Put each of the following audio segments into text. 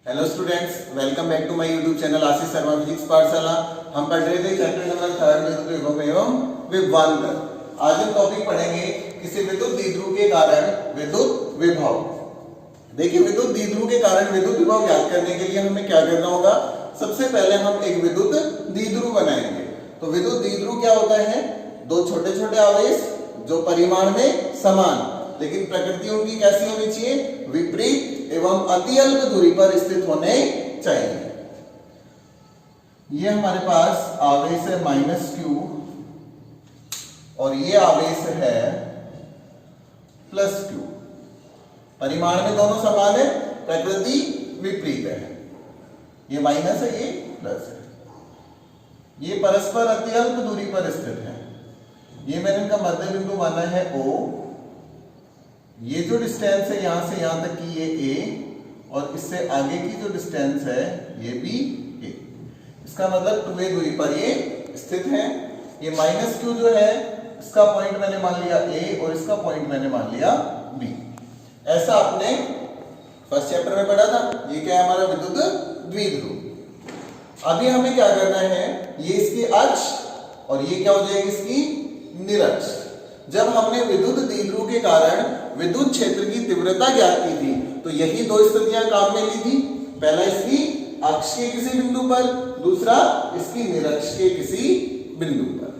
Hello students, welcome back to my YouTube channel Ashish Sharma physics Pathshala. हम पढ़ रहे थे चैप्टर नंबर 3 विद्युत विभव एवं विभवांतर। आज हम टॉपिक पढ़ेंगे किसी विद्युत द्विध्रुव के कारण विद्युत विभव। देखिए, विद्युत द्विध्रुव के कारण विद्युत विभव ज्ञात करने के लिए हमें क्या करना होगा। सबसे पहले हम एक विद्युत द्विध्रुव बनाएंगे। तो विद्युत द्विध्रुव क्या होता है? दो छोटे छोटे आवेश जो परिमाण में समान लेकिन प्रकृति उनकी कैसी होनी चाहिए, विपरीत एवं अति अल्प दूरी पर स्थित होने चाहिए। ये हमारे पास आवेश है -q और ये आवेश है +q। परिमाण में दोनों समान है, प्रकृति विपरीत है। ये माइनस है, ये प्लस है। ये परस्पर अति अल्प दूरी पर स्थित है। ये मैंने इनका मध्य बिंदु माना है O। ये जो डिस्टेंस है यहां से यहां तक की ये a और इससे आगे की जो डिस्टेंस है ये भी a। इसका मतलब 2a दूरी पर ये स्थित है। ये -q जो है इसका पॉइंट मैंने मान लिया a और इसका पॉइंट मैंने मान लिया b। ऐसा आपने फर्स्ट चैप्टर में पढ़ा था। ये क्या है? हमारा विद्युत द्विध्रुव। अभी हमें क्या करना है, ये इसकी अक्ष और ये क्या हो जाएगी, इसकी निरक्ष। जब हमने विद्युत द्विध्रुव के कारण विद्युत क्षेत्र की तीव्रता ज्ञात की थी तो यही दो स्थितियां काम में ली थी। पहला इसकी अक्ष के किसी बिंदु पर, दूसरा इसकी निरक्ष के किसी बिंदु पर।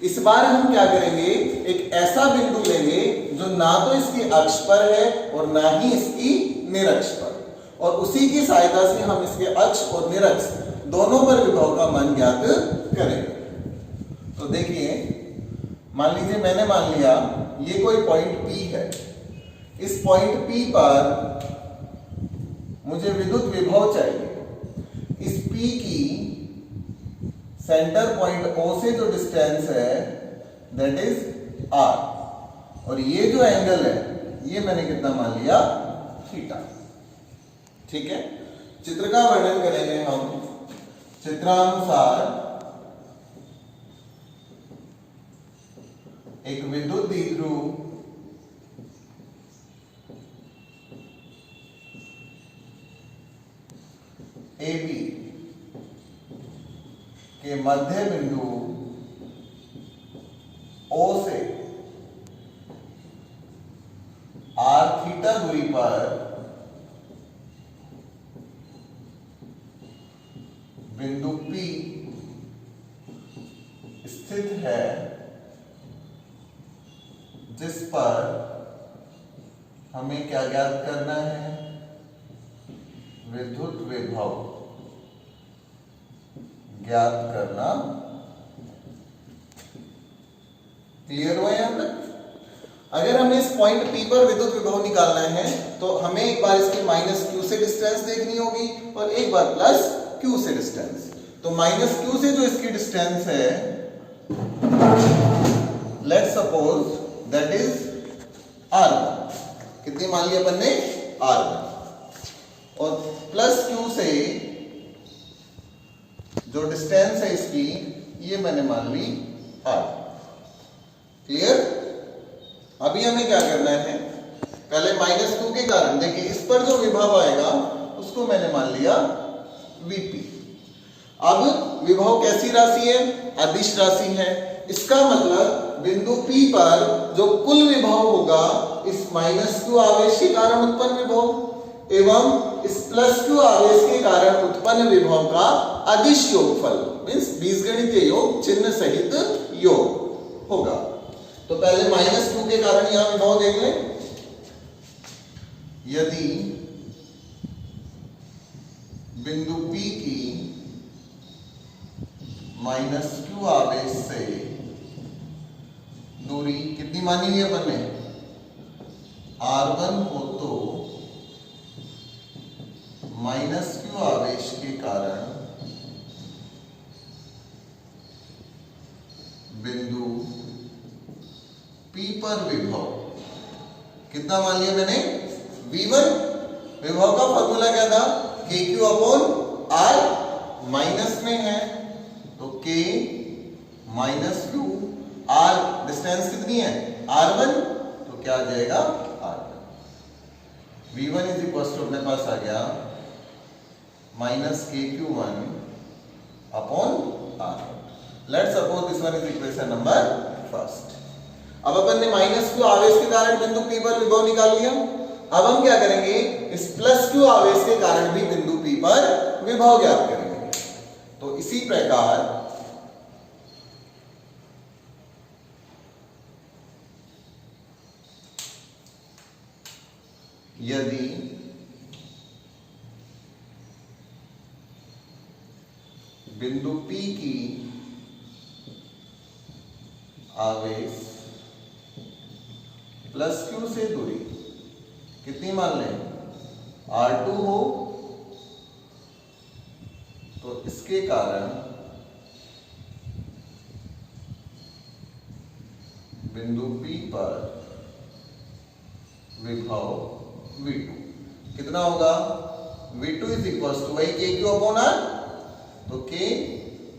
इस बार हम क्या करेंगे, एक ऐसा बिंदु लेंगे जो ना तो इसकी अक्ष पर है और ना ही इसकी निरक्ष पर, और उसी की सहायता से हम इसके अक्ष और निरक्ष दोनों पर विभव का मान ज्ञात करेंगे। तो देखिए, मान लीजिए मैंने मान लिया ये कोई पॉइंट P है। इस पॉइंट P पर मुझे विद्युत विभव चाहिए। इस P की सेंटर पॉइंट O से जो डिस्टेंस है दैट इज R, और ये जो एंगल है ये मैंने कितना मान लिया, थीटा। ठीक है, चित्र का वर्णन करेंगे हम। चित्रानुसार एक विद्युत द्विध्रुव AB के मध्य बिंदु O से r थीटा दूरी पर बिंदु P स्थित है, जिस पर हमें क्या ज्ञात करना है, विद्युत विभव ज्ञात करना। क्लियर हुआ यहां तक? अगर हमें इस पॉइंट P पर विद्युत विभव निकालना है तो हमें एक बार इसकी -q से डिस्टेंस देखनी होगी और एक बार +q से डिस्टेंस। तो -q से जो इसकी डिस्टेंस है, let's suppose that is R1। कितनी मान ली अपन ने? R1। और +q से जो डिस्टेंस है इसकी ये मैंने मान ली R। क्लियर? अभी हमें क्या करना है, पहले -q के कारण देखिए इस पर जो विभव आएगा उसको मैंने मान लिया Vp। अब विभव कैसी राशि है? अदिश राशि है। इसका मतलब बिंदु P पर जो कुल विभव होगा इस -q आवेश के कारण उत्पन्न विभव एवं इस +q आवेश के कारण उत्पन्न विभव का अदिश योगफल मींस बीजगणितीय योग चिन्ह सहित योग होगा। तो पहले -q के कारण यहां विभव देख लें। यदि बिंदु P की -q आवेश से दूरी कितनी मानी हुई है अपन ने, R1 हो तो -q आवेश के कारण बिंदु P पर विभव कितना मान लिया मैंने, V1। विभव का फॉर्मूला क्या था, KQ/R। माइनस में है तो K -q, R डिस्टेंस कितनी है, R1, तो क्या आ जाएगा, R1। V1 is equal to अपने पास आ गया minus KQ1 upon R1। Let's suppose this one is equation number first. अब अपन ने माइनस Q आवेश के कारण बिंदु P पर विभव निकाल लिया। अब हम क्या करेंगे, इस प्लस Q आवेश के कारण भी बिंदु P पर विभव ज्ञात करेंगे। तो इसी प्रकार यदि बिंदु P की आवेश प्लस Q से दूरी कितनी मान लें, R2 हो, तो इसके कारण बिंदु P पर विभव V2 कितना होगा, V2 इज इक्वल टू वही KQ अपॉन R। तो K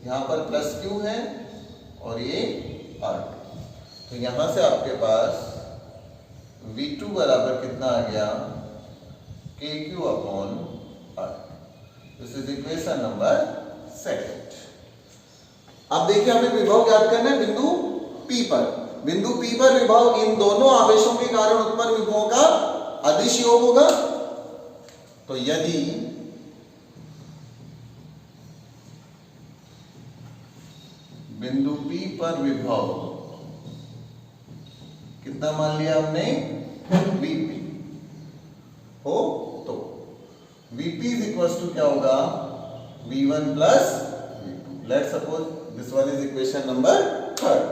यहां पर प्लस Q है और ये R2, तो यहां से आपके पास V2 बराबर कितना आ गया, KQ upon R। This is equation number second. अब देखिए हमें विभव ज्ञात करना है बिंदु P पर। बिंदु P पर विभव इन दोनों आवेशों के कारण उत्पन्न विभवों का अदिश योग होगा। तो यदि बिंदु P पर विभव कितना मान लिया हमने, Vp हो, तो Vp इज इक्वल टू क्या होगा, V1 plus V2। Let's suppose this one is equation number third.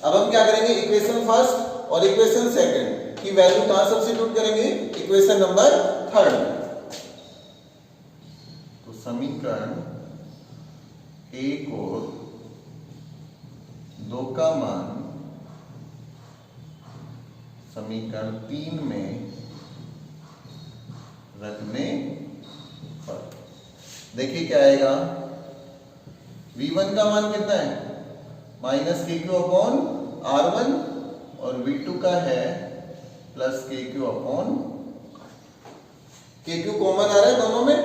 अब हम क्या करेंगे, इक्वेशन फर्स्ट और इक्वेशन सेकंड की वैल्यू कहां सब्स्टिट्यूट करेंगे, इक्वेशन नंबर थर्ड में। तो समीकरण 1 और 2 का मान समीकरण 3 में रखने पर देखिए क्या आएगा, V1 का मान कितना है, माइनस KQ अपॉन R1 और V2 का है plus KQ upon, KQ common आ रहा है दोनों में,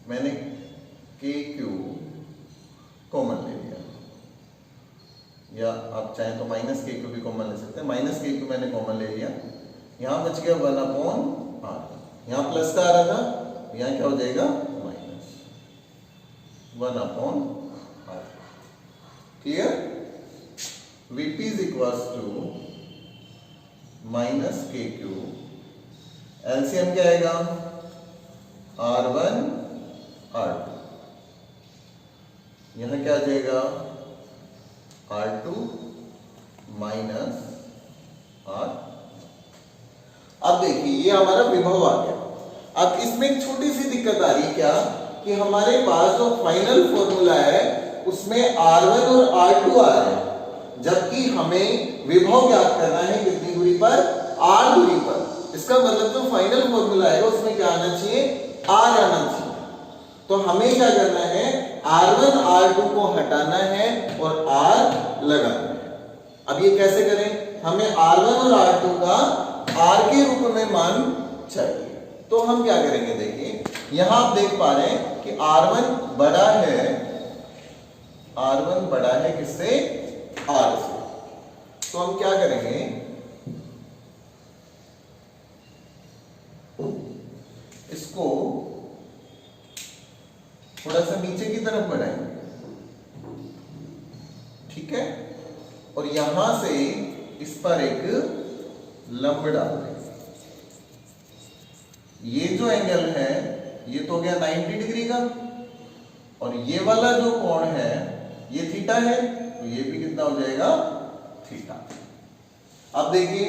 मैंने KQ कॉमन ले लिया, या आप चाहें तो माइनस KQ भी कॉमन ले सकते हैं। माइनस KQ मैंने कॉमन ले लिया, यहां बच गया 1 अपॉन R। यहां प्लस का आ रहा था, यहां क्या हो जाएगा, minus 1 upon R। Clear. Vp is equal to minus KQ, LCM क्या आएगा, R1 R2, यहां क्या आ जाएगा, R2 माइनस R। अब देखिए ये हमारा विभव आ गया। अब इसमें एक छोटी सी दिक्कत आ रही है क्या, कि हमारे पास जो फाइनल फॉर्मूला है उसमें R1 और R2 आ रहे हैं, जबकि हमें विभव ज्ञात करना है कितनी दूरी पर, R दूरी पर। इसका मतलब जो फाइनल फॉर्मूला है उसमें क्या आना चाहिए, R आना चाहिए। तो हमें क्या करना है, R1 R2 को हटाना है और R लगाना है। अब ये कैसे करें, हमें R1 और R2 का R के रूप में मान चाहिए। तो हम क्या करेंगे, देखिए यहां आप देख पा रहे हैं कि R1 बड़ा है, R1 बड़ा है किससे, R से। तो हम क्या करेंगे, इसको थोड़ा सा नीचे की तरफ बढ़ाएंगे, ठीक है, और यहां से इस पर एक लंब डाल देंगे। ये जो एंगल है ये तो हो गया 90 डिग्री का, और ये वाला जो कोण है ये थीटा है, तो ये भी कितना हो जाएगा, थीटा। अब देखिए,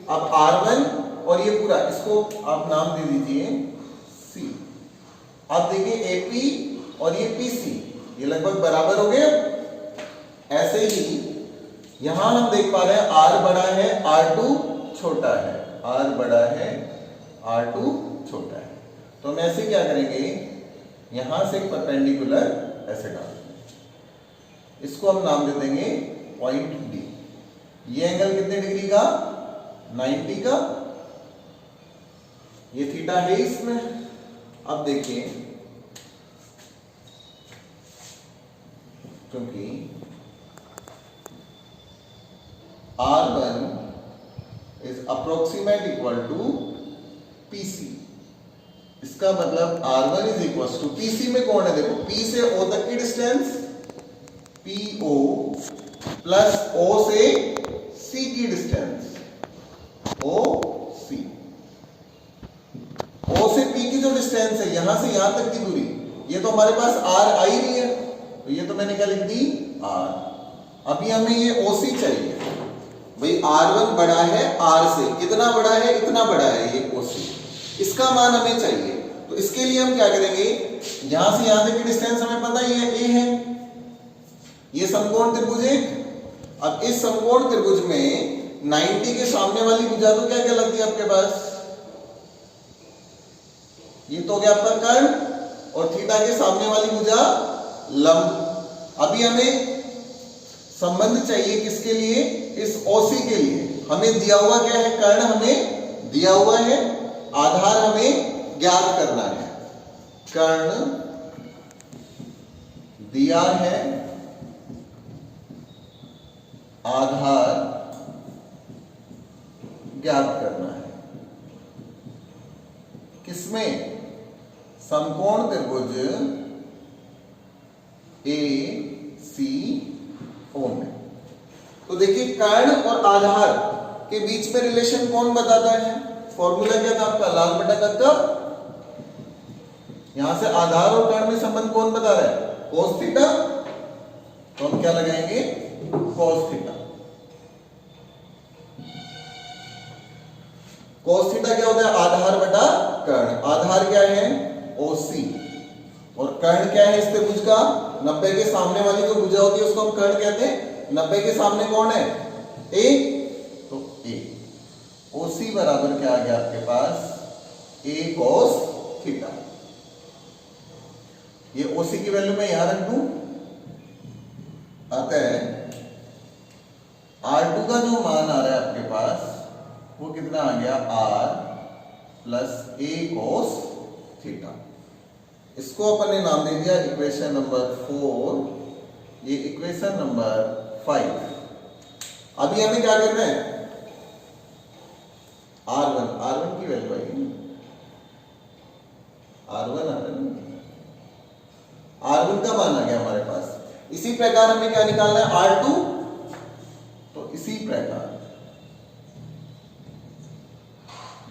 अब R1 और ये पूरा, इसको आप नाम दे दीजिए C। अब देखिए AP और ये PC ये लगभग बराबर हो गए। ऐसे ही यहां हम देख पा रहे हैं R बड़ा है, R2 छोटा है, R बड़ा है, R2 छोटा है। तो हम ऐसे क्या करेंगे, यहां से एक परपेंडिकुलर ऐसे डाल देंगे, इसको हम नाम दे देंगे पॉइंट D। ये एंगल कितने डिग्री का, 90 का, ये थीटा है इसमें, अब देखिए, क्योंकि R1 is approximate equal to PC, इसका मतलब R1 is equal to PC में कौन है, देखो P से O तक की डिस्टेंस PO प्लस O से C की डिस्टेंस OC। O से P की जो डिस्टेंस है यहां से यहां तक की दूरी, ये तो हमारे पास R आई नहीं है, तो ये तो मैंने क्या लिख दी R। अभी हमें ये OC चाहिए, भाई R1 बड़ा है R से, कितना बड़ा है, इतना बड़ा है ये OC, इसका मान हमें चाहिए। तो इसके लिए हम क्या करेंगे, यहां से यहां तक की डिस्टेंस हमें पता ही है A है, ये समकोण त्रिभुज है। अब इस समकोण त्रिभुज में 90 के सामने वाली भुजा तो क्या कहलाती है आपके पास, ये तो हो गया आपका कर्ण, और थीटा के सामने वाली भुजा लंब। अभी हमें संबंध चाहिए किसके लिए, इस OC के लिए। हमें दिया हुआ क्या है, कर्ण हमें दिया हुआ है, आधार हमें ज्ञात करना है। कर्ण दिया है, आधार ज्ञात करना है, किसमें, समकोण त्रिभुज ACO में। तो देखिए कर्ण और आधार के बीच में रिलेशन कौन बताता है, फॉर्मूला क्या था आपका, लाल बटा कक्का। यहां से आधार और कर्ण में संबंध कौन बता रहा है, cos थीटा, तो हम क्या लगाएंगे, cos थीटा। cos थीटा क्या होता है, आधार बटा कर्ण। आधार क्या है, OC, और कर्ण क्या है इस त्रिभुज का, 90 के सामने वाली जो भुजा होती है उसको हम कर्ण कहते हैं। 90 के सामने कौन है, A, तो A। OC बराबर क्या आ गया आपके पास, A cos थीटा। ये OC की वैल्यू मैं यहां रख दूं, आता है R2 का जो मान आ रहा है आपके पास वो कितना आ गया, R plus A cos theta. इसको अपन ने नाम दे दिया इक्वेशन नंबर 4, ये इक्वेशन नंबर 5। अभी हमें क्या करना है, R1 की वैल्यू आएगी, R1 का मान आ गया हमारे पास। इसी प्रकार हमें क्या निकालना है, R2, तो इसी प्रकार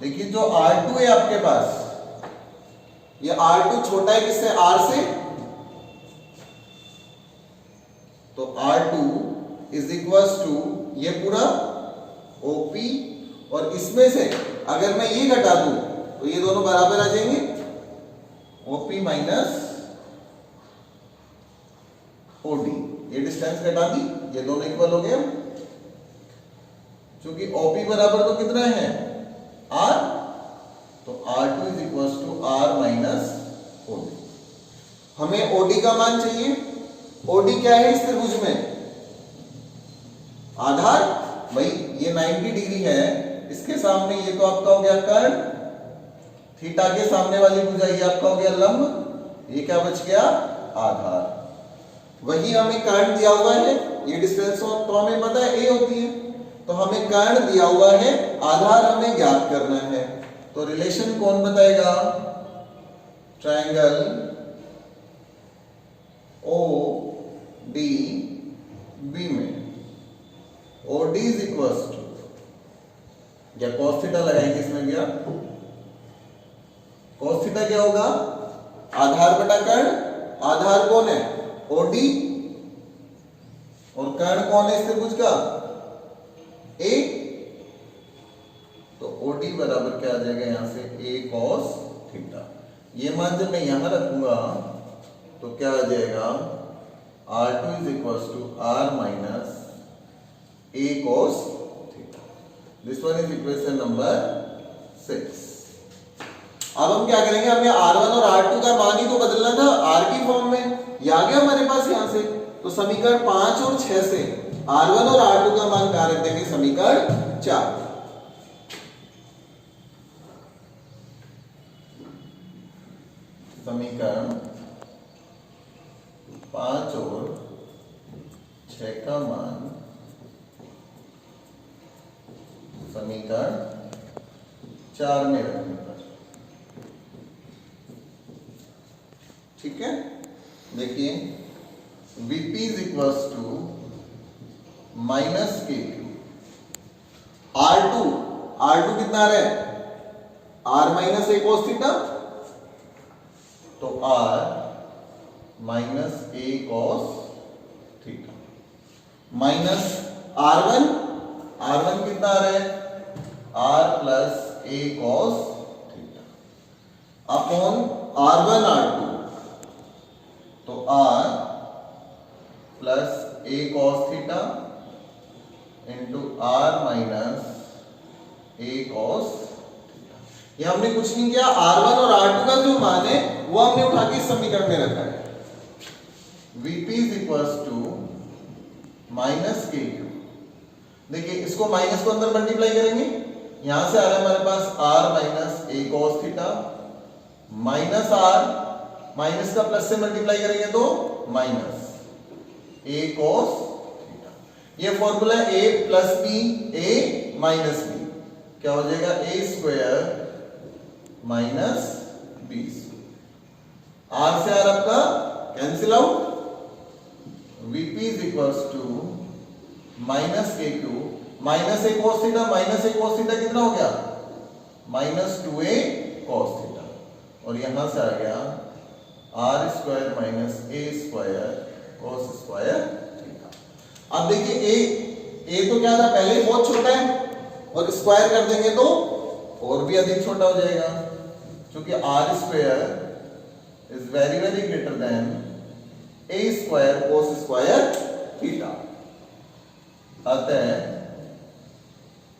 देखिए जो R2 है आपके पास, ये R2 छोटा है किससे, R से, तो R2 इज इक्वल टू ये पूरा OP, और इसमें से अगर मैं ये घटा दूं तो ये दोनों बराबर आ जाएंगे, OP माइनस OD, ये डिस्टेंस घटा दी, ये दोनों इक्वल हो गए। क्योंकि OP बराबर तो कितना है, R, तो R2 is equal to R minus OD। हमें OD का मान चाहिए। OD क्या है इस त्रिभुज में, आधार, भाई ये 90 डिग्री है, इसके सामने ये तो आपका हो गया कर्ण, थीटा के सामने वाली भुजा ये आपका हो गया लंब, ये क्या बच गया, आधार। वही हमें कर्ण दिया हुआ है, ये डिस्टेंस तो हमें पता है A होती है, तो हमें कर्ण दिया हुआ है, आधार हमें ज्ञात करना है। तो रिलेशन कौन बताएगा, ट्रायंगल ODB में OD इज इक्वल टू, या cos थीटा लगाएंगे इसमें, क्या cos थीटा क्या होगा, आधार बटा कर्ण। आधार कौन है, OD, और कर्ण कौन है इस त्रिभुज का, A, तो OD बराबर क्या आ जाएगा यहां से, A cos थीटा। ये मान जब मैं यहां रखूंगा तो क्या आ जाएगा, R2 is equal to R minus A cos theta. This one is equation number 6। अब हम क्या करेंगे, हमें R1 और R2 का मान ही तो बदलना था R की फॉर्म में, ये आ गया हमारे पास यहां से। तो समीकरण 5 और 6 से R1 और R2 का मान कहां रख देंगे, समीकरण 4। समीकरण 5 और 6 का मान समीकरण 4 में रखने पर। ठीक है, देखिए Vp is equals to minus k q R2 कितना रहे R minus a cos theta, तो R minus a cos theta minus R1 कितना रहे R plus a cos theta upon R1 R2, तो R plus a cos theta into R minus a cos. ये हमने कुछ नहीं किया, R1 और R2 का जो मान है वो हमने उठा के इस समीकरण में रखा है। Vp is equals to minus k q. देखिए इसको माइनस को अंदर मल्टीप्लाई करेंगे, यहां से आ रहा है हमारे पास R minus a cos theta minus R, minus का प्लस से मल्टीप्लाई करेंगे तो माइनस ए कॉस थीटा। ये formula a plus b a minus b क्या हो जाएगा a square minus b. R से आर आपका cancel out. Vp is equals to minus k q minus a cos theta, minus a cos theta कितना हो गया minus 2a cos theta, और यहां से आ गया r square minus a square cos square theta. अब देखिए ए तो क्या था पहले बहुत छोटा है, और स्क्वायर कर देंगे तो और भी अधिक छोटा हो जाएगा, क्योंकि r square is very very greater than a square cos square theta. अतः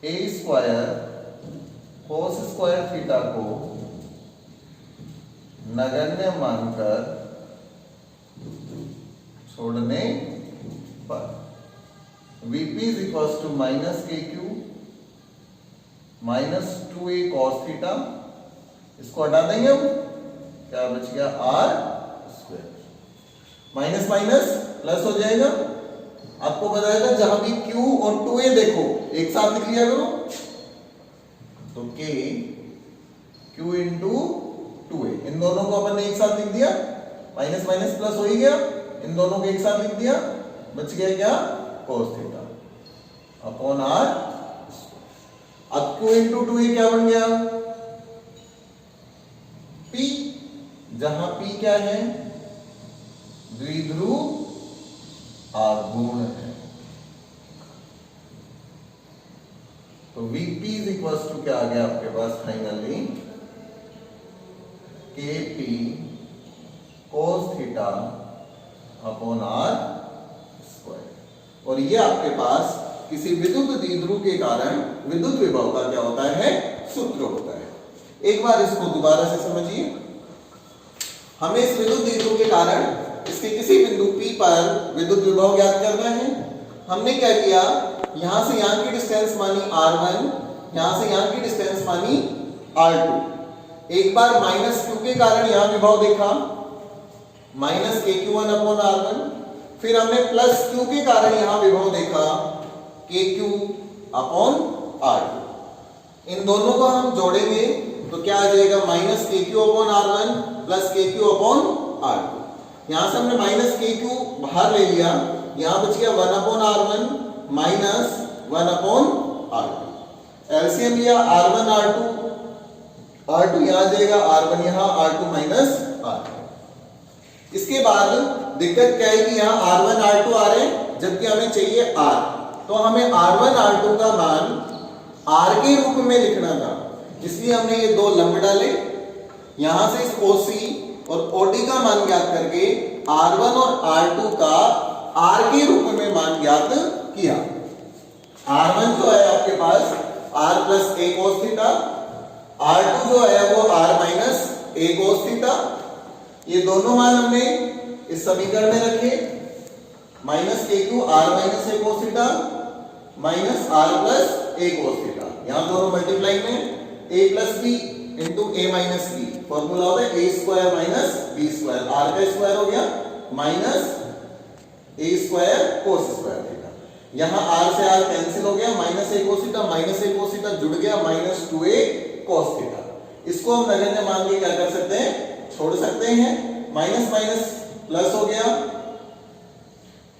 a square cos square theta को नगण्य मानकर छोड़ने पर Vp is equals to minus k q minus 2a cos theta, इसको हटा देंगे हम, क्या बच गया r square, minus minus plus हो जाएगा। आपको बताया था जहां भी q और 2a देखो एक साथ लिख लिया करो, तो k q इंटू 2a, इन दोनों को अपन ने एक साथ लिख दिया, माइनस माइनस प्लस हो ही गया, इन दोनों को एक साथ लिख दिया, बच गया क्या cos थीटा अपॉन r। अब q इंटू 2a क्या बन गया p, जहां p क्या है द्विध्रुव आघूर्ण है, तो Vp इज इक्वल्स टू क्या आ गया आपके पास finally Kp cos theta upon r square. और ये आपके पास किसी विद्युत द्विध्रुव के कारण विद्युत विभव का क्या होता है सूत्र होता है। एक बार इसको दोबारा से समझिए, हमें इस विद्युत द्विध्रुव के कारण इसके किसी बिंदु P पर विद्युत विभव ज्ञात करना है। हमने क्या किया, यहां से यहां की डिस्टेंस मानी r1, यहां से यहां की डिस्टेंस मानी r2। एक बार माइनस q के कारण यहां विभव देखा माइनस kq1 अपॉन r1, फिर हमने प्लस q के कारण यहां विभव देखा kq अपॉन r2। इन दोनों को हम जोड़ेंगे तो क्या आ जाएगा minus kq upon r1 plus kq upon r2। यहां से हमने माइनस kq बाहर ले लिया, यहां बच गया 1 upon r1 minus 1 upon r2। LCM लिया r1 r2 यहां जाएगा r1 यहां r2 माइनस r2। इसके बाद दिक्कत क्या है कि यहां r1 r2 आ रहे हैं जबकि हमें चाहिए r, तो हमें r1 r2 का मान r के रूप में लिखना था, इसलिए हमने ये दो लंब डाले, यहां से इस OC और OD का मान ज्ञात करके r1 और r2 का r के रूप में मान ज्ञात किया। r1 जो है आपके पास r plus a cos theta, r2 जो है वो r minus a cos theta. ये दोनों मान हमने इस समीकरण में रखे, minus kq r minus a cos theta minus r plus a cos theta, यहां दोनों मल्टीप्लाई में a plus b into a minus b, formula होता है a square minus b square, r का स्क्वायर हो गया minus a square cos square theta. यहां are से आर कैंसिल हो गया, minus a cos theta minus a cos theta जुड़ गया माइनस 2a कोस थीटा। इसको हम नगण्य मान के क्या कर सकते हैं, छोड़ सकते हैं, माइनस माइनस प्लस हो गया,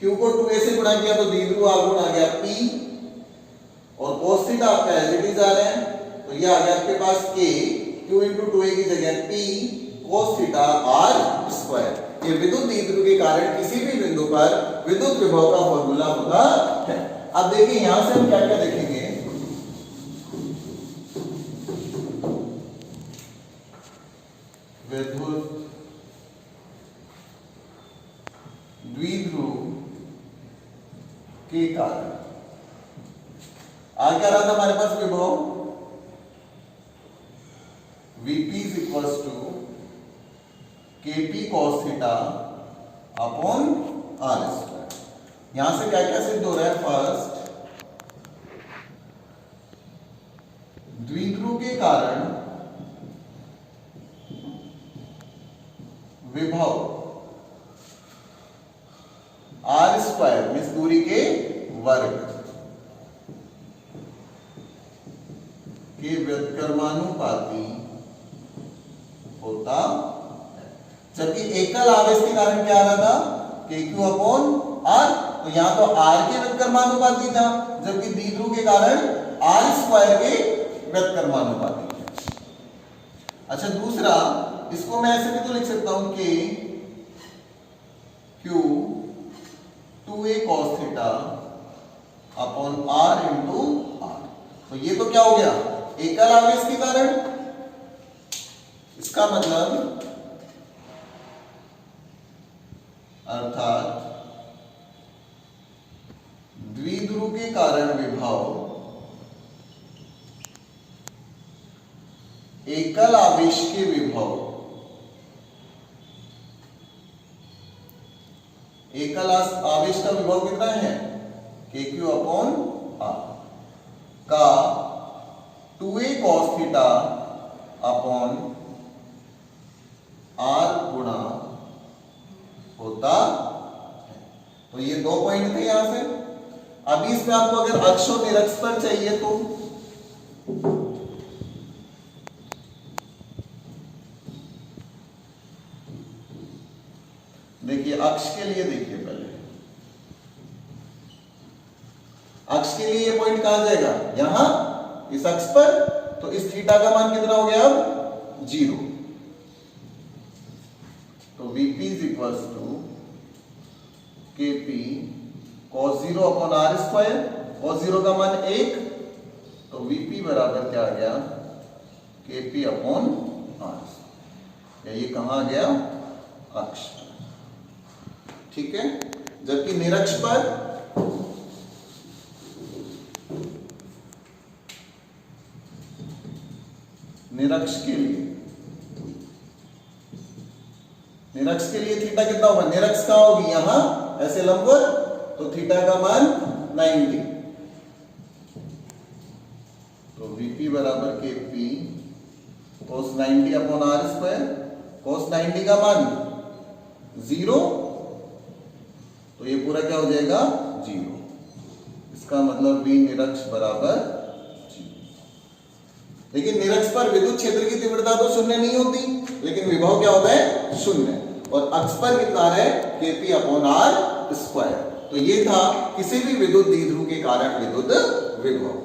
q को 2a से गुणा किया तो द्विध्रुव आगुण आ गया p, और कोस थीटा आपका एज इट इज आ रहा है, तो ये आ गया आपके पास k, q into 2a की जगह p cos theta r square. ये विद्युत द्विध्रुव के कारण किसी भी बिंदु पर विद्युत विभव का फॉर्मूला होता है। अब देखिए यहां से हम क्या क्या देखेंगे, विद्युत द्विध्रुव के कारण आ क्या रहा था हमारे पास विभव, Vp is equals to Kp cos theta upon r square. यहां से क्या क्या सिद्ध हो रहा है, फर्स्ट द्विध्रुव के कारण विभव r स्क्वायर मीन्स दूरी के वर्ग के व्युत्क्रमानुपाती होता है। जबकि एकल आवेश के कारण क्या आ रहा था, kq अपॉन r, तो यहां तो r के व्युत्क्रमानुपाती था, जबकि द्विध्रुव के कारण r स्क्वायर के व्युत्क्रमानुपाती है। अच्छा दूसरा, इसको मैं ऐसे भी तो लिख सकता हूं कि q 2a cos theta upon r into r। तो ये तो क्या हो गया, एकल आवेश के कारण, इसका मतलब अर्थात द्विध्रुव के कारण विभव एकल आवेश के विभव, एकल आवेश का विभव कितना है, kq अपॉन r का 2a cos theta upon r गुणा होता है। तो ये दो पॉइंट थे यहां से। अभी इसमें आपको अगर अक्ष और निरक्ष पर चाहिए तो देखिए, अक्ष के लिए देखिए, पहले अक्ष के लिए ये पॉइंट कहां जाएगा, यहां इस अक्ष पर, तो इस थीटा का मान कितना हो गया अब 0। तो Vp is equals to Kp cos 0 upon r square, cos 0 का मान 1, तो Vp बराबर क्या आ गया, Kp अपॉन r। ये कहां आ गया, अक्ष, ठीक है। जबकि निरक्ष पर निरक्ष के लिए थीटा कितना होगा, निरक्ष कहां होगी, यहां ऐसे लंबवत, तो थीटा का मान 90। तो Vp बराबर Kp cos 90 upon r square, cos 90 का मान 0, तो ये पूरा क्या हो जाएगा 0। इसका मतलब V निरक्ष बराबर 0। लेकिन निरक्ष पर विद्युत क्षेत्र की तीव्रता तो शून्य नहीं होती, लेकिन विभव क्या होता है, शून्य, और अक्ष पर कितना है, Kp अपॉन r स्क्वायर। तो ये था किसी भी विद्युत द्विध्रुव के कारण विद्युत विभव।